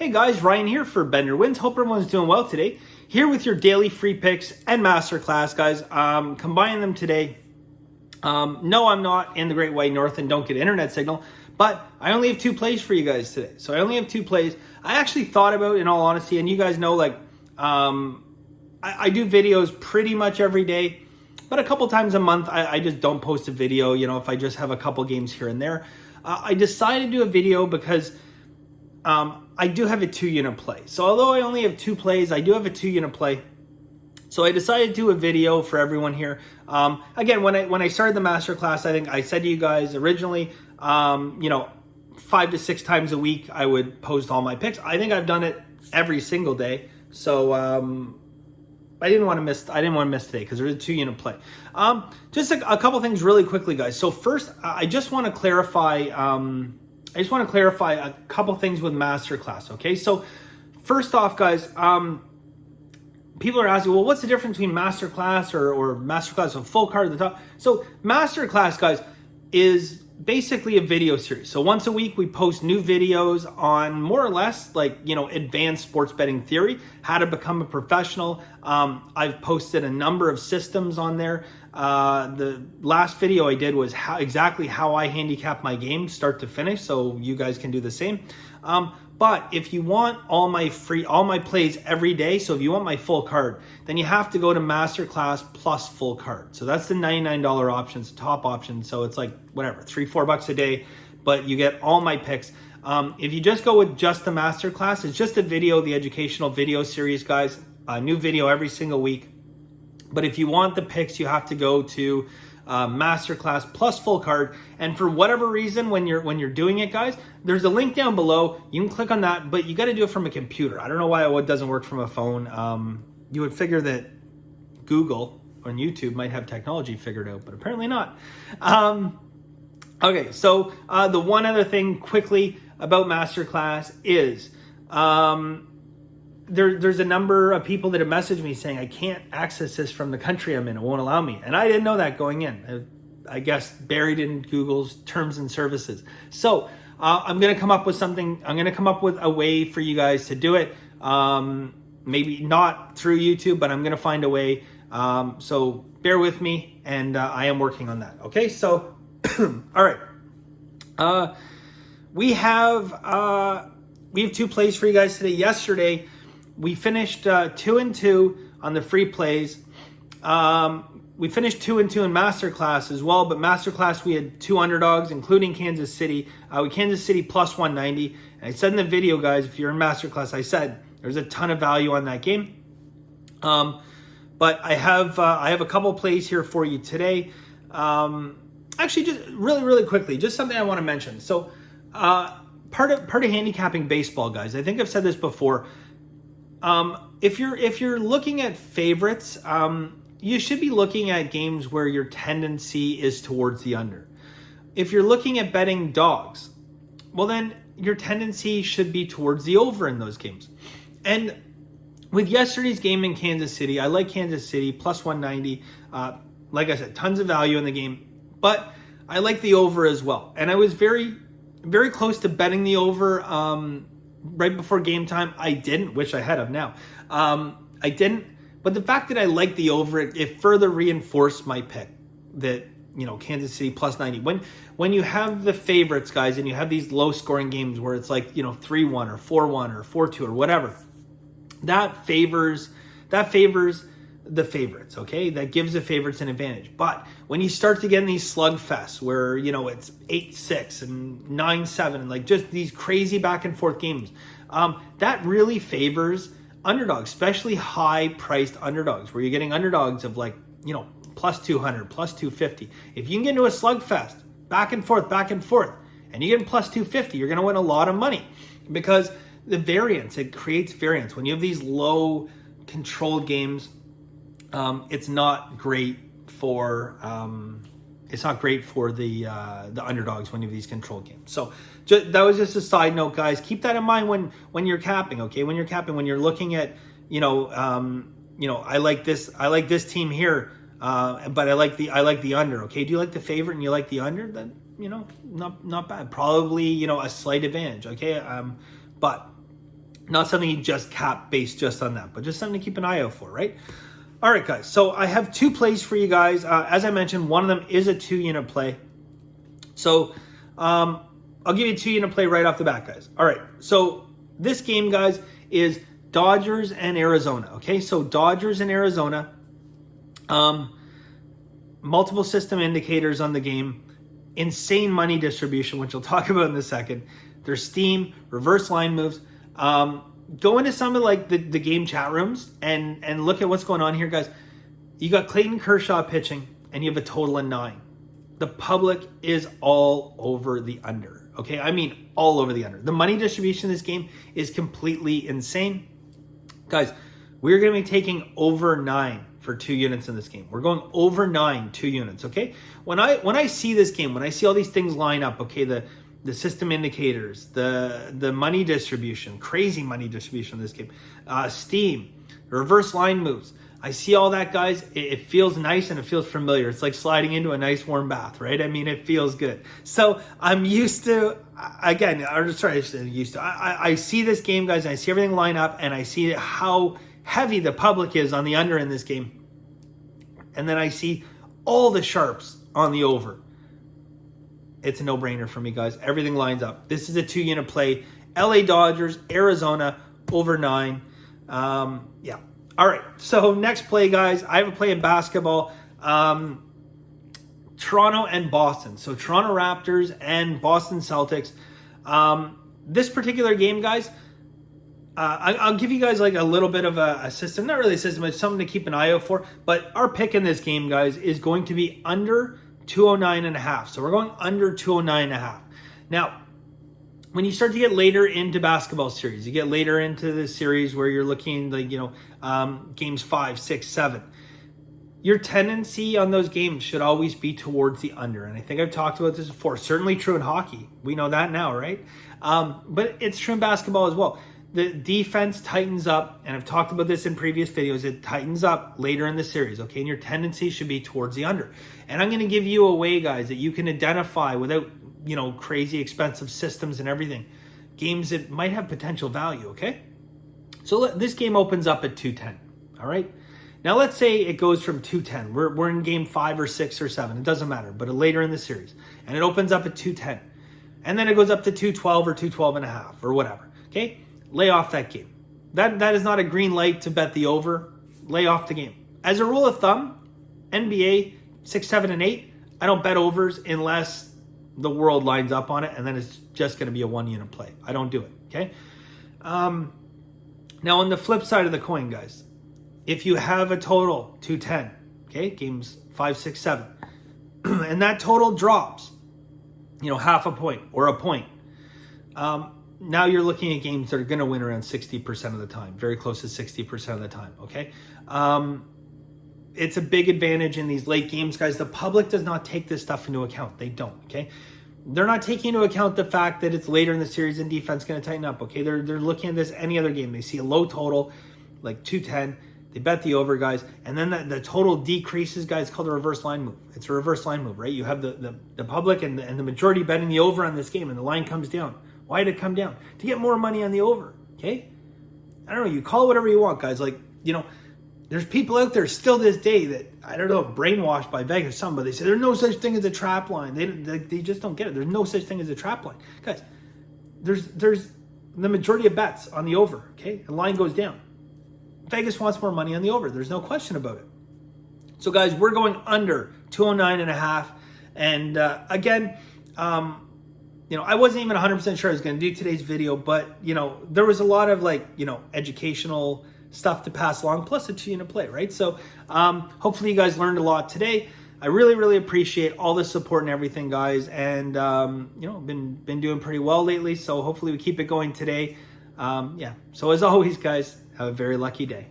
Hey guys, Ryan here for Bender Wins. Hope everyone's doing well today. Here with your daily free picks and masterclass, guys. Combining them today. No, I'm not in the Great White North and don't get internet signal, but I only have 2 plays for you guys today. So I only have 2 plays. I actually thought about, in all honesty, and you guys know, I do videos pretty much every day, but a couple times a month, I just don't post a video, if I just have a couple games here and there. I decided to do a video because I do have a 2-unit play. So although I only have 2 plays, I do have a 2-unit play. So I decided to do a video for everyone here. Again, when I started the masterclass, I think I said to you guys originally, 5 to 6 times a week, I would post all my picks. I think I've done it every single day. So I didn't want to miss today because there's a 2-unit play. Just a couple things really quickly, guys. So first, I just want to clarify. A couple things with masterclass. Okay, so first off, guys, people are asking, well, what's the difference between masterclass or masterclass with full card at the top? So masterclass, guys, is basically a video series. So once a week we post new videos on more or less advanced sports betting theory, how to become a professional. I've posted a number of systems on there. The last video I did was exactly how I handicap my game start to finish, so you guys can do the same. But if you want all my plays every day, so if you want my full card, then you have to go to Masterclass plus full card. So that's the $99 options, top option. So it's like whatever, $3-4 a day, but you get all my picks. If you just go with just the Masterclass, it's just a video, the educational video series, guys. A new video every single week. But if you want the picks, you have to go to Masterclass plus full card. And for whatever reason, when you're doing it, guys, there's a link down below. You can click on that, but you got to do it from a computer. I don't know why it doesn't work from a phone. You would figure that Google on YouTube might have technology figured out, but apparently not. Okay, so the one other thing quickly about Masterclass is there's a number of people that have messaged me saying I can't access this from the country I'm in. It won't allow me. And I didn't know that going in. I guess buried in Google's terms and services. So I'm going to come up with something. I'm going to come up with a way for you guys to do it. Maybe not through YouTube, but I'm going to find a way. So bear with me, and I am working on that. Okay, so all right. We have 2 plays for you guys today. Yesterday, we finished 2-2 on the free plays. We finished 2-2 in Masterclass as well, but Masterclass we had 2 underdogs, including Kansas City. Kansas City plus 190. And I said in the video, guys, if you're in Masterclass, I said there's a ton of value on that game. But I have a couple plays here for you today. Actually, just really quickly, just something I want to mention. So part of handicapping baseball, guys, I think I've said this before. If you're looking at favorites, you should be looking at games where your tendency is towards the under. If you're looking at betting dogs, well then your tendency should be towards the over in those games. And with yesterday's game in Kansas City, I like Kansas City plus 190. Like I said, tons of value in the game, but I like the over as well. And I was very, very close to betting the over right before game time. I didn't, which I had of now. I didn't, but the fact that I liked the over, it further reinforced my pick that, Kansas City plus 90. When you have the favorites, guys, and you have these low scoring games where it's like, 3-1 or 4-1 or 4-2 or whatever, that favors the favorites, okay? That gives the favorites an advantage. But when you start to get in these slugfests where, it's 8-6 and 9-7 and like just these crazy back and forth games, that really favors underdogs, especially high-priced underdogs, where you're getting underdogs of like, plus 200, plus 250. If you can get into a slugfest, back and forth, and you get plus 250, you're going to win a lot of money because the variance, it creates variance. When you have these low controlled games, it's not great for the underdogs when you have these controlled games. So that was just a side note, guys. Keep that in mind when you're capping. Okay, when you're looking at I like this team here, but I like the under. Okay, do you like the favorite and you like the under? Then not bad. Probably a slight advantage. Okay, but Not something you just cap based just on that, but just something to keep an eye out for, right? All right, guys. So I have 2 plays for you guys. As I mentioned, one of them is a 2-unit play. So I'll give you a 2-unit play right off the bat, guys. All right. So this game, guys, is Dodgers and Arizona. Okay. So Dodgers and Arizona. Multiple system indicators on the game. Insane money distribution, which we'll talk about in a second. There's steam, reverse line moves. Go into some of like the game chat rooms and look at what's going on here, guys. You got Clayton Kershaw pitching, and you have a total of 9. The public is all over the under. Okay, I mean all over the under. The money distribution in this game is completely insane, guys. We're going to be taking over 9 for 2 units in this game. We're going over 9 2 units. Okay, when I see this game, when I see all these things line up, okay, the system indicators, the money distribution, crazy money distribution in this game, steam, reverse line moves. I see all that, guys. It feels nice and it feels familiar. It's like sliding into a nice warm bath, right? I mean, it feels good. So I'm used to, again, I see this game, guys, and I see everything line up, and I see how heavy the public is on the under in this game. And then I see all the sharps on the over. It's a no-brainer for me, guys. Everything lines up. This is a 2-unit play. LA Dodgers, Arizona, over 9. Yeah. All right. So next play, guys. I have a play in basketball. Toronto and Boston. So Toronto Raptors and Boston Celtics. This particular game, guys, I'll give you guys like a little bit of a system. Not really a system, but something to keep an eye out for. But our pick in this game, guys, is going to be under 209.5. So we're going under 209.5. Now, when you start to get later into basketball series, you get later into the series where you're looking like, games 5, 6, 7. Your tendency on those games should always be towards the under. And I think I've talked about this before. Certainly true in hockey. We know that now, right? But it's true in basketball as well. The defense tightens up, and I've talked about this in previous videos. It tightens up later in the series, okay? And your tendency should be towards the under. And I'm going to give you a way, guys, that you can identify without, crazy expensive systems and everything, games that might have potential value, okay? So this game opens up at 210, all right? Now let's say it goes from 210. We're in game 5 or 6 or 7. It doesn't matter, but later in the series. And it opens up at 210. And then it goes up to 212 or 212.5 or whatever, okay? Lay off that game. That is not a green light to bet the over. Lay off the game. As a rule of thumb, NBA 6, 7, and 8, I don't bet overs unless the world lines up on it, and then it's just going to be a 1-unit play. I don't do it, okay? Now, on the flip side of the coin, guys, if you have a total 210, okay, games 5, 6, 7, and that total drops, half a point or a point, now you're looking at games that are going to win around 60% of the time, very close to 60% of the time, okay? It's a big advantage in these late games, guys. The public does not take this stuff into account. They don't, okay? They're not taking into account the fact that it's later in the series and defense going to tighten up, okay? They're looking at this any other game. They see a low total, like 210. They bet the over, guys. And then the total decreases, guys. It's called a reverse line move. It's a reverse line move, right? You have the public and the majority betting the over on this game, and the line comes down. Why did it come down? To get more money on the over, okay? I don't know. You call it whatever you want, guys. Like, there's people out there still this day that, I don't know, brainwashed by Vegas or something, but they say there's no such thing as a trap line. They just don't get it. There's no such thing as a trap line. Guys, there's the majority of bets on the over, okay? The line goes down. Vegas wants more money on the over. There's no question about it. So, guys, we're going under 209.5. And again, I wasn't even 100% sure I was going to do today's video, but, there was a lot of educational stuff to pass along, plus a 2-unit play, right? So hopefully you guys learned a lot today. I really, really appreciate all the support and everything, guys. And, been doing pretty well lately. So hopefully we keep it going today. So as always, guys, have a very lucky day.